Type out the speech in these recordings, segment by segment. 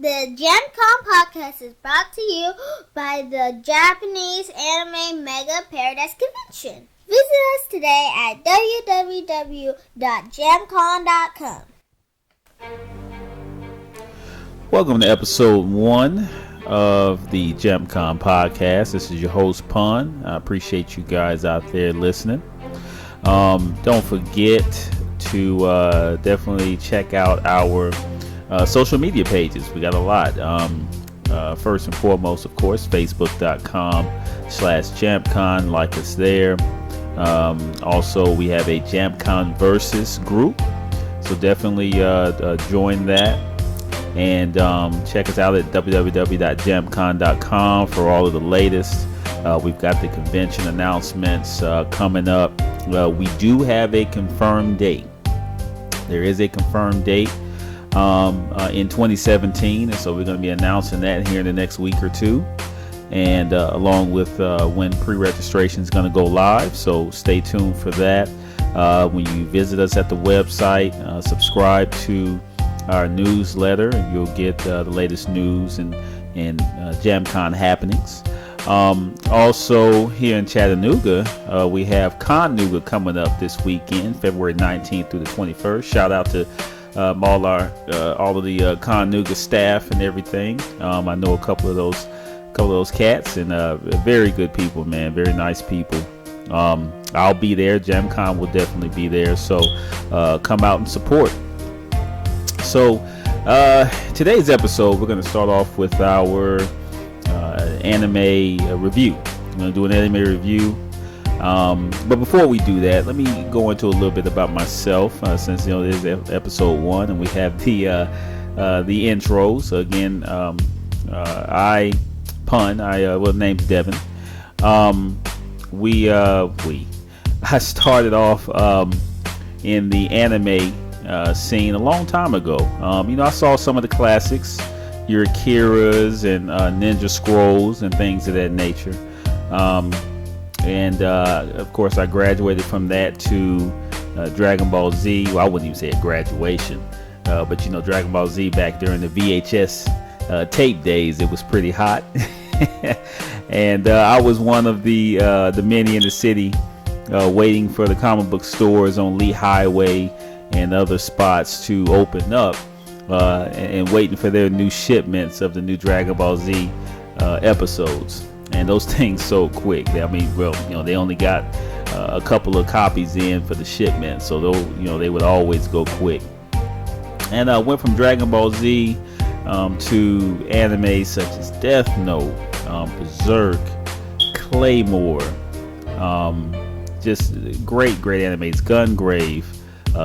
The JAMPcon podcast is brought to you by the Japanese Anime Mega Paradise Convention. Visit us today at www.jamcon.com. Welcome to episode 1 of the JAMPcon podcast. This is your host, Pun. I appreciate you guys out there listening. Don't forget to definitely check out our social media pages. We got a lot. First and foremost, of course, facebook.com/JAMPcon. Like us there. Also, we have a JAMPcon Versus group. So definitely join that. And check us out at www.jampcon.com for all of the latest. We've got the convention announcements coming up. We do have a confirmed date. There is a confirmed date in 2017, and so we're going to be announcing that here in the next week or two, and along with when pre-registration is going to go live. So stay tuned for that. When you visit us at the website, subscribe to our newsletter, and you'll get the latest news and JAMPcon happenings. Also here in Chattanooga, we have Chattanooga coming up this weekend, February 19th through the 21st. Shout out to all of the Chattanooga staff and everything. I know a couple of those cats, and very good people, man, very nice people. I'll be there. JAMPcon will definitely be there, so come out and support. So today's episode, we're going to start off with our anime review. I'm going to do an anime review. But before we do that, let me go into a little bit about myself, since this is episode 1 and we have the intros. Again, name's Devin. I started off in the anime scene a long time ago. I saw some of the classics, your Akira's and Ninja Scrolls and things of that nature. And of course, I graduated from that to Dragon Ball Z. Well, I wouldn't even say a graduation, but Dragon Ball Z back during the VHS tape days, it was pretty hot. And I was one of the many in the city waiting for the comic book stores on Lee Highway and other spots to open up, and waiting for their new shipments of the new Dragon Ball Z episodes. And those things sold quick. They only got a couple of copies in for the shipment, so they would always go quick. And I went from Dragon Ball Z to anime such as Death Note, Berserk, Claymore, just great animes. Gungrave,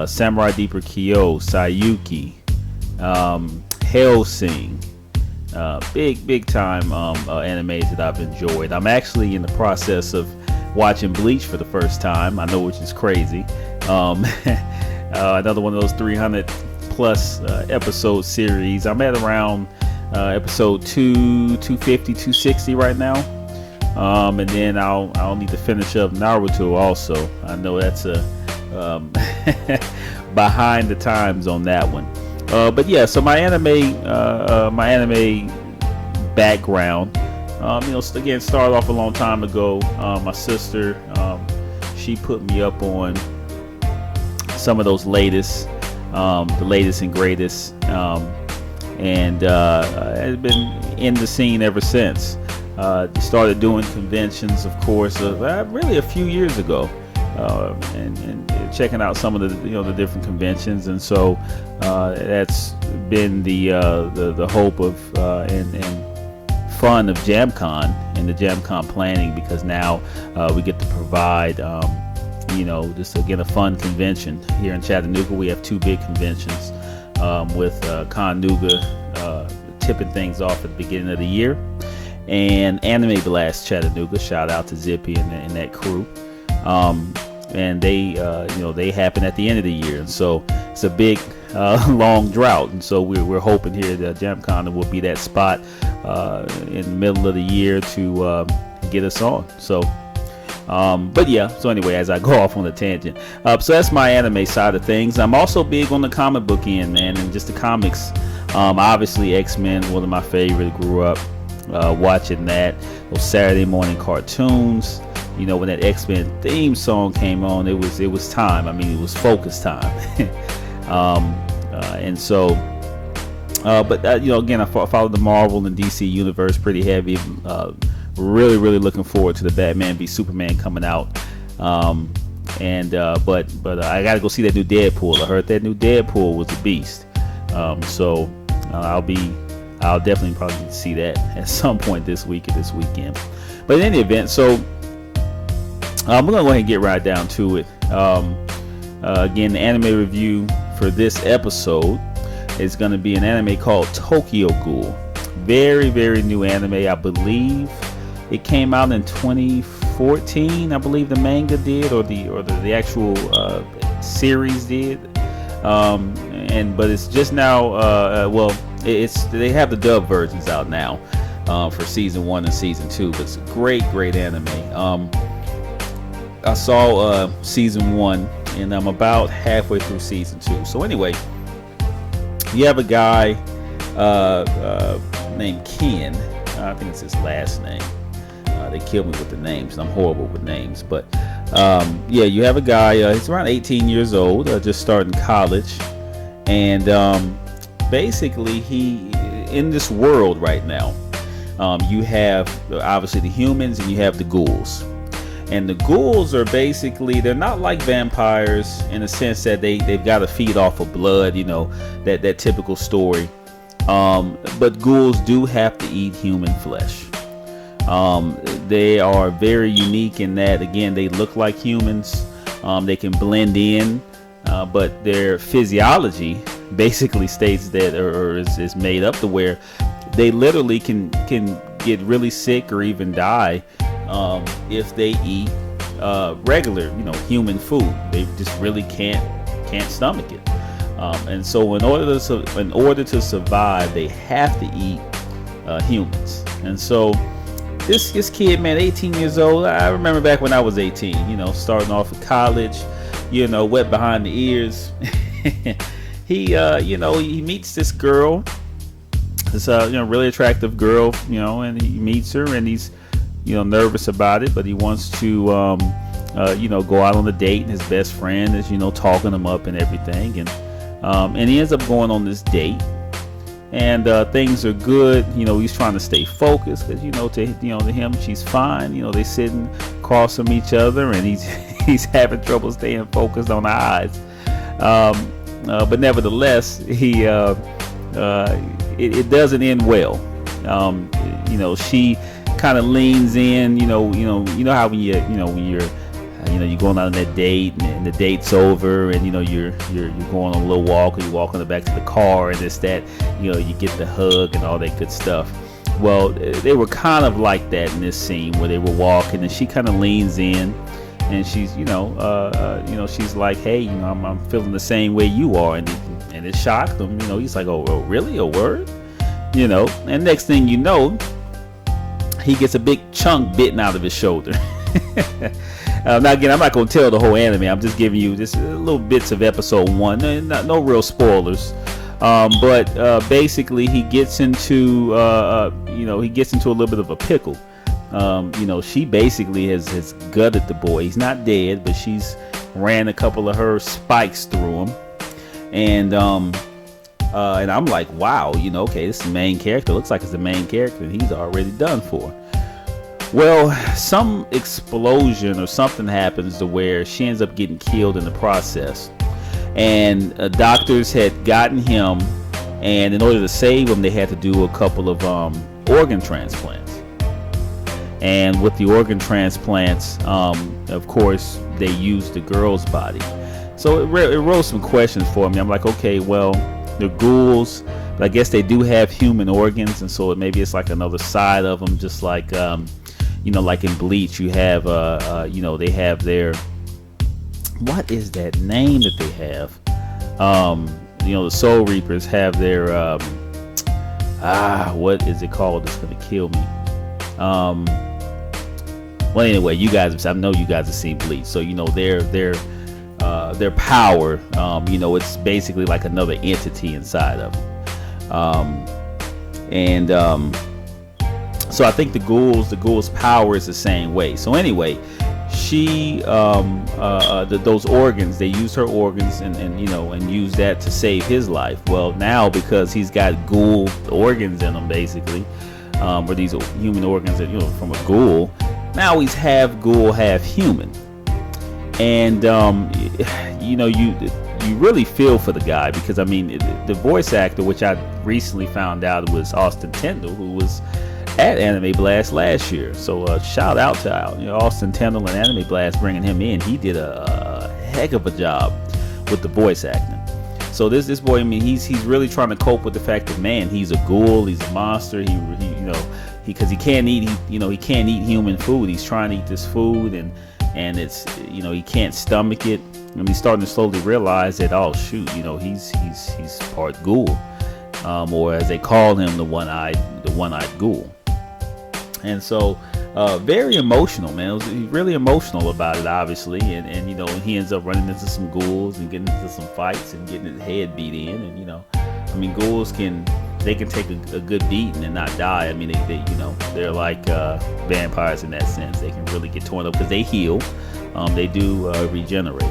Samurai Deeper Kyo, Sayuki, Hellsing. Big time animes that I've enjoyed. I'm actually in the process of watching Bleach for the first time. I know, which is crazy. Another one of those 300 plus episode series. I'm at around episode 250, 260 right now. And then I'll need to finish up Naruto also. I know that's a behind the times on that one. But yeah, so my anime background, again, started off a long time ago. My sister, she put me up on some of those latest, the latest and greatest, and I've been in the scene ever since. Started doing conventions, of course, really a few years ago. And checking out some of the different conventions, and so that's been the hope of and fun of JAMPcon and the JAMPcon planning, because now we get to provide just again a fun convention here in Chattanooga. We have 2 big conventions, with Chattanooga tipping things off at the beginning of the year, and Anime Blast Chattanooga. Shout out to Zippy and that crew. And they happen at the end of the year, and so it's a big, long drought. And so we're hoping here that JAMPcon will be that spot in the middle of the year to get us on. So, but yeah. So anyway, as I go off on a tangent, so that's my anime side of things. I'm also big on the comic book end, man, and just the comics Obviously, X-Men, one of my favorites. Grew up watching that. Those Saturday morning cartoons. When that X-Men theme song came on, it was time. I mean, it was focus time. And so, again, I followed the Marvel and DC universe pretty heavy. Really looking forward to the Batman v Superman coming out. But I gotta go see that new Deadpool. I heard that new Deadpool was a beast. So I'll definitely probably see that at some point this week or this weekend. But in any event, so we're gonna go ahead and get right down to it. Again, the anime review for this episode is gonna be an anime called Tokyo Ghoul. Very new anime. I believe it came out in 2014. I believe the manga did, or the actual series did. But it's just now. They have the dub versions out now for season 1 and season 2. But it's a great anime. I saw season 1, and I'm about halfway through season 2. So anyway, you have a guy named Ken. I think it's his last name. They kill me with the names. I'm horrible with names. But you have a guy. He's around 18 years old, just starting college. And basically, he in this world right now, you have obviously the humans and you have the ghouls. And the ghouls are basically, they're not like vampires in the sense that they've got to feed off of blood, that typical story. But ghouls do have to eat human flesh. They are very unique in that, again, they look like humans. They can blend in, but their physiology basically states that, or is made up to where they literally can get really sick or even die if they eat regular, human food. They just really can't stomach it. And so in order to survive, they have to eat humans. And so this kid, man, 18 years old. I remember back when I was 18, starting off at college, wet behind the ears. He meets this girl, this really attractive girl, and he meets her, and he's nervous about it, but he wants to go out on a date, and his best friend is talking him up and everything, and he ends up going on this date, and things are good. He's trying to stay focused because to him she's fine. They sitting across from each other, and he's having trouble staying focused on the eyes. But nevertheless, it doesn't end well. She kind of leans in. You know how when you're going out on that date, and the date's over, and you're going on a little walk, or you're walking back to the car, and it's that you get the hug and all that good stuff. Well, they were kind of like that in this scene where they were walking, and she kind of leans in, and she's she's like, hey, I'm feeling the same way you are, and it shocked him. He's like, oh really, a word, and next thing you know, he gets a big chunk bitten out of his shoulder. Now again, I'm not going to tell the whole anime. I'm just giving you just little bits of episode 1. No real spoilers. But basically, he gets into a little bit of a pickle. She basically has gutted the boy. He's not dead, but she's ran a couple of her spikes through him. And I'm like, wow, okay, this is the main character. Looks like it's the main character, and he's already done for. Well, some explosion or something happens to where she ends up getting killed in the process. And doctors had gotten him, and in order to save him, they had to do a couple of organ transplants. And with the organ transplants, of course, they used the girl's body. So it rose some questions for me. I'm like, okay, well, they're ghouls, but I guess they do have human organs, and so maybe it's like another side of them, just like like in Bleach, you have they have their, what is that name that they have? The Soul Reapers have their what is it called? It's gonna kill me. Well, anyway, I know you guys have seen Bleach, so their power. It's basically like another entity inside of them. And so I think the ghouls power is the same way. So anyway, she those organs, they used her organs and used that to save his life. Well, now because he's got ghoul organs in him, basically, or these human organs that from a ghoul, now he's half ghoul, half human. And you really feel for the guy, because I mean the voice actor, which I recently found out was Austin Tindall, who was at Anime Blast last year. So shout out to Austin Tindall and Anime Blast, bringing him in. He did a heck of a job with the voice acting. So this boy, I mean, he's really trying to cope with the fact that, man, he's a ghoul, he's a monster. Because he can't eat he can't eat human food. He's trying to eat this food, and it's he can't stomach it. And he's starting to slowly realize that, oh shoot, he's part ghoul, or as they call him, the one-eyed ghoul. And so very emotional, man. He's really emotional about it, obviously, and he ends up running into some ghouls and getting into some fights and getting his head beat in. And ghouls can take a good beating and not die. I mean, they're like vampires in that sense. They can really get torn up because they heal. They do regenerate.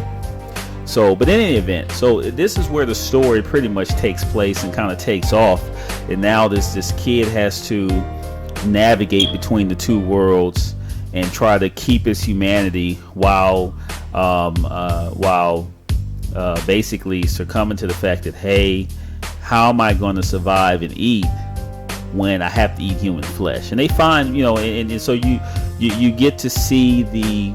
So, but in any event, so this is where the story pretty much takes place and kind of takes off. And now this kid has to navigate between the two worlds and try to keep his humanity while basically succumbing to the fact that, hey, how am I going to survive and eat when I have to eat human flesh? And they find, and so you get to see the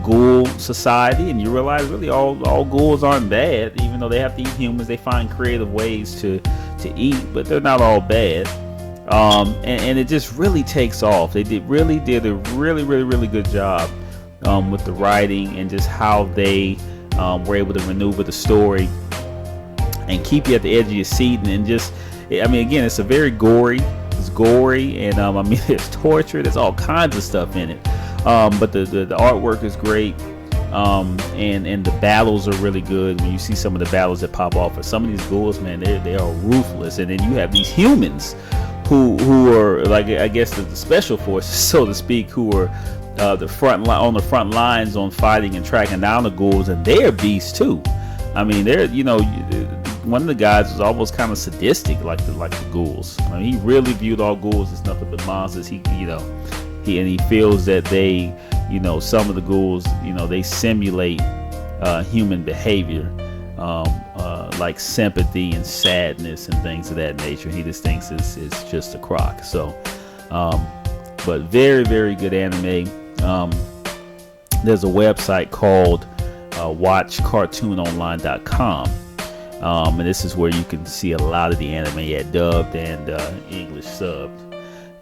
ghoul society, and you realize really all ghouls aren't bad. Even though they have to eat humans, they find creative ways to eat, but they're not all bad. And it just really takes off. They did a really good job with the writing and just how they were able to maneuver the story and keep you at the edge of your seat. And just, I mean, again, it's gory, and I mean, there's torture, there's all kinds of stuff in it. But the artwork is great, and the battles are really good. When you see some of the battles that pop off, for some of these ghouls, man, they are ruthless. And then you have these humans who are, like, I guess the special forces, so to speak, who are on the front lines on fighting and tracking down the ghouls, and they're beasts too. I mean, they're one of the guys was almost kind of sadistic, like the ghouls. I mean, he really viewed all ghouls as nothing but monsters. He feels that they, some of the ghouls, they simulate human behavior, like sympathy and sadness and things of that nature. He just thinks it's just a crock. So, but very, very good anime. There's a website called watchcartoononline.com. And this is where you can see a lot of the anime at dubbed and English subbed.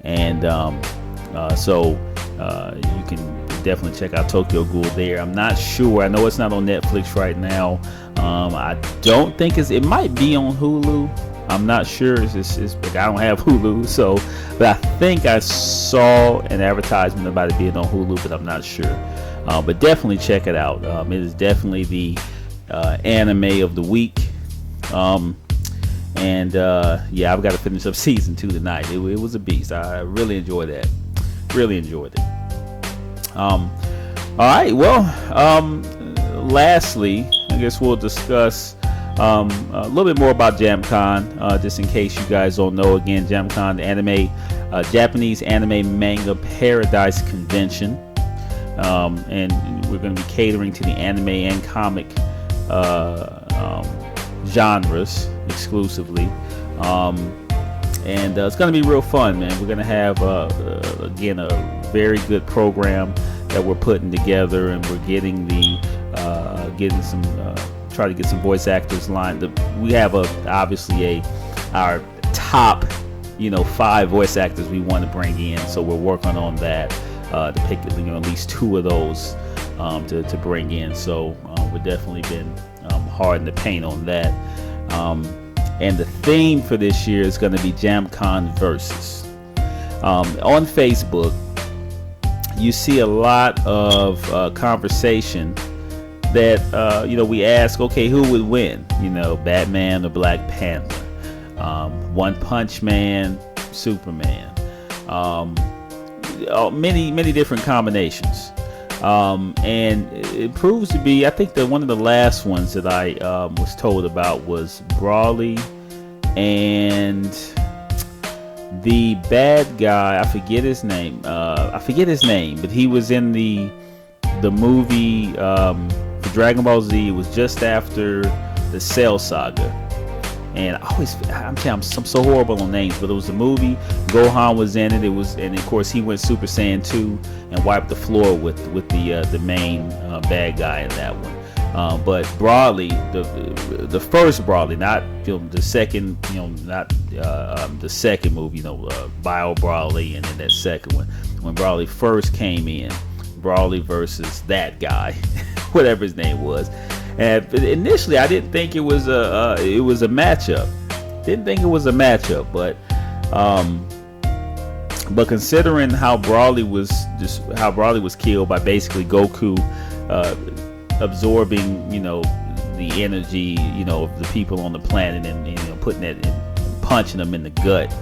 And so you can definitely check out Tokyo Ghoul there. I'm not sure. I know it's not on Netflix right now. I don't think it might be on Hulu. I'm not sure. It's like, I don't have Hulu, so, but I think I saw an advertisement about it being on Hulu, but I'm not sure. But definitely check it out. It is definitely the anime of the week. Yeah, I've got to finish up season 2 tonight. It was a beast. I really enjoyed that. Really enjoyed it. All right. Well, lastly, I guess we'll discuss a little bit more about JAMPcon, just in case you guys don't know. Again, JAMPcon, the Japanese Anime Manga Paradise Convention, and we're going to be catering to the anime and comic genres exclusively, and it's going to be real fun, man. We're going to have again a very good program that we're putting together, and we're getting try to get some voice actors lined up. We have our top 5 voice actors we want to bring in, so we're working on that to pick at least 2 of those to bring in. So we've definitely been hard in the paint on that. And the theme for this year is going to be JAMPcon Versus. On Facebook, you see a lot of conversation that we ask, okay, who would win? Batman or Black Panther? One Punch Man, Superman, many different combinations. And it proves to be, I think that one of the last ones that I was told about was Brawley and the bad guy. I forget his name, but he was in the movie for Dragon Ball Z. It was just after the Cell Saga. And I'm so horrible on names, but it was a movie. Gohan was in it. And of course he went Super Saiyan 2 and wiped the floor with the main bad guy in that one. But Brawley, the first Brawley, not the second, not the second movie, Bio Brawley, and then that second one, when Brawley first came in, Brawley versus that guy, whatever his name was. And initially, I didn't think it was a matchup. But considering how Brawley was killed by basically Goku absorbing, the energy, of the people on the planet and putting it and punching them in the gut.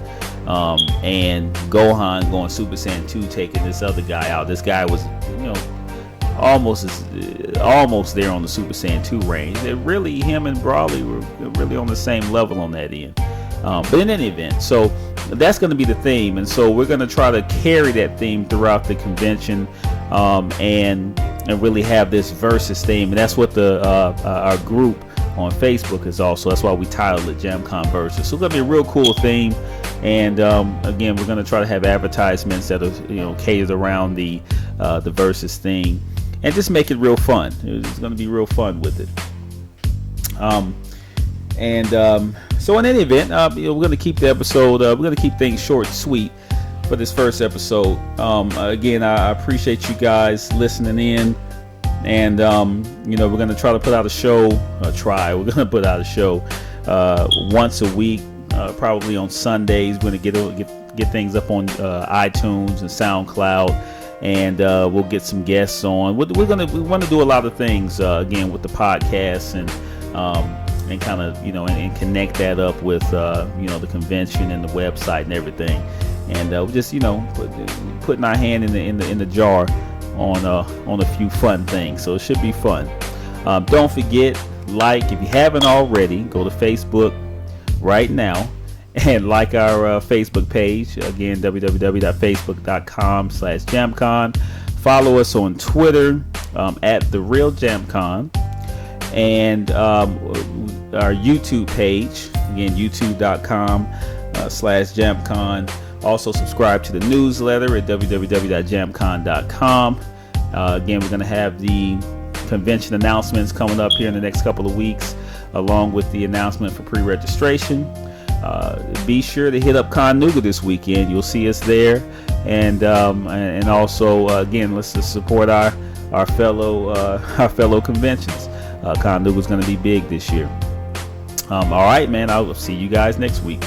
And Gohan going Super Saiyan 2, taking this other guy out. This guy was, almost there on the Super Saiyan 2 range. Really, him and Brawley were really on the same level on that end. But in any event, so that's going to be the theme, and so we're going to try to carry that theme throughout the convention, and really have this versus theme, and that's what our group on Facebook is also. That's why we titled it JAMPcon Versus. So it's going to be a real cool theme, and again, we're going to try to have advertisements that are catered around the versus theme. And just make it real fun. It's going to be real fun with it. So in any event, we're going to keep the episode. We're going to keep things short and sweet for this first episode. Again, I appreciate you guys listening in, and we're going to try to put out a show. We're going to put out a show once a week, probably on Sundays. We're going to get things up on iTunes and SoundCloud. And we'll get some guests on. We want to do a lot of things again with the podcast, and kind of and connect that up with the convention and the website and everything. And we're just putting our hand in the jar on a few fun things. So it should be fun. Don't forget, if you haven't already, go to Facebook right now and like our Facebook page. Again, www.facebook.com/JAMPcon. Follow us on Twitter at The Real JAMPcon, and our YouTube page, again, youtube.com/JAMPcon. Also subscribe to the newsletter at www.jampcon.com. Again, we're going to have the convention announcements coming up here in the next couple of weeks, along with the announcement for pre-registration. Be sure to hit up Chattanooga this weekend. You'll see us there, and also again, let's just support our fellow conventions. Chattanooga is going to be big this year. All right, man. I'll see you guys next week.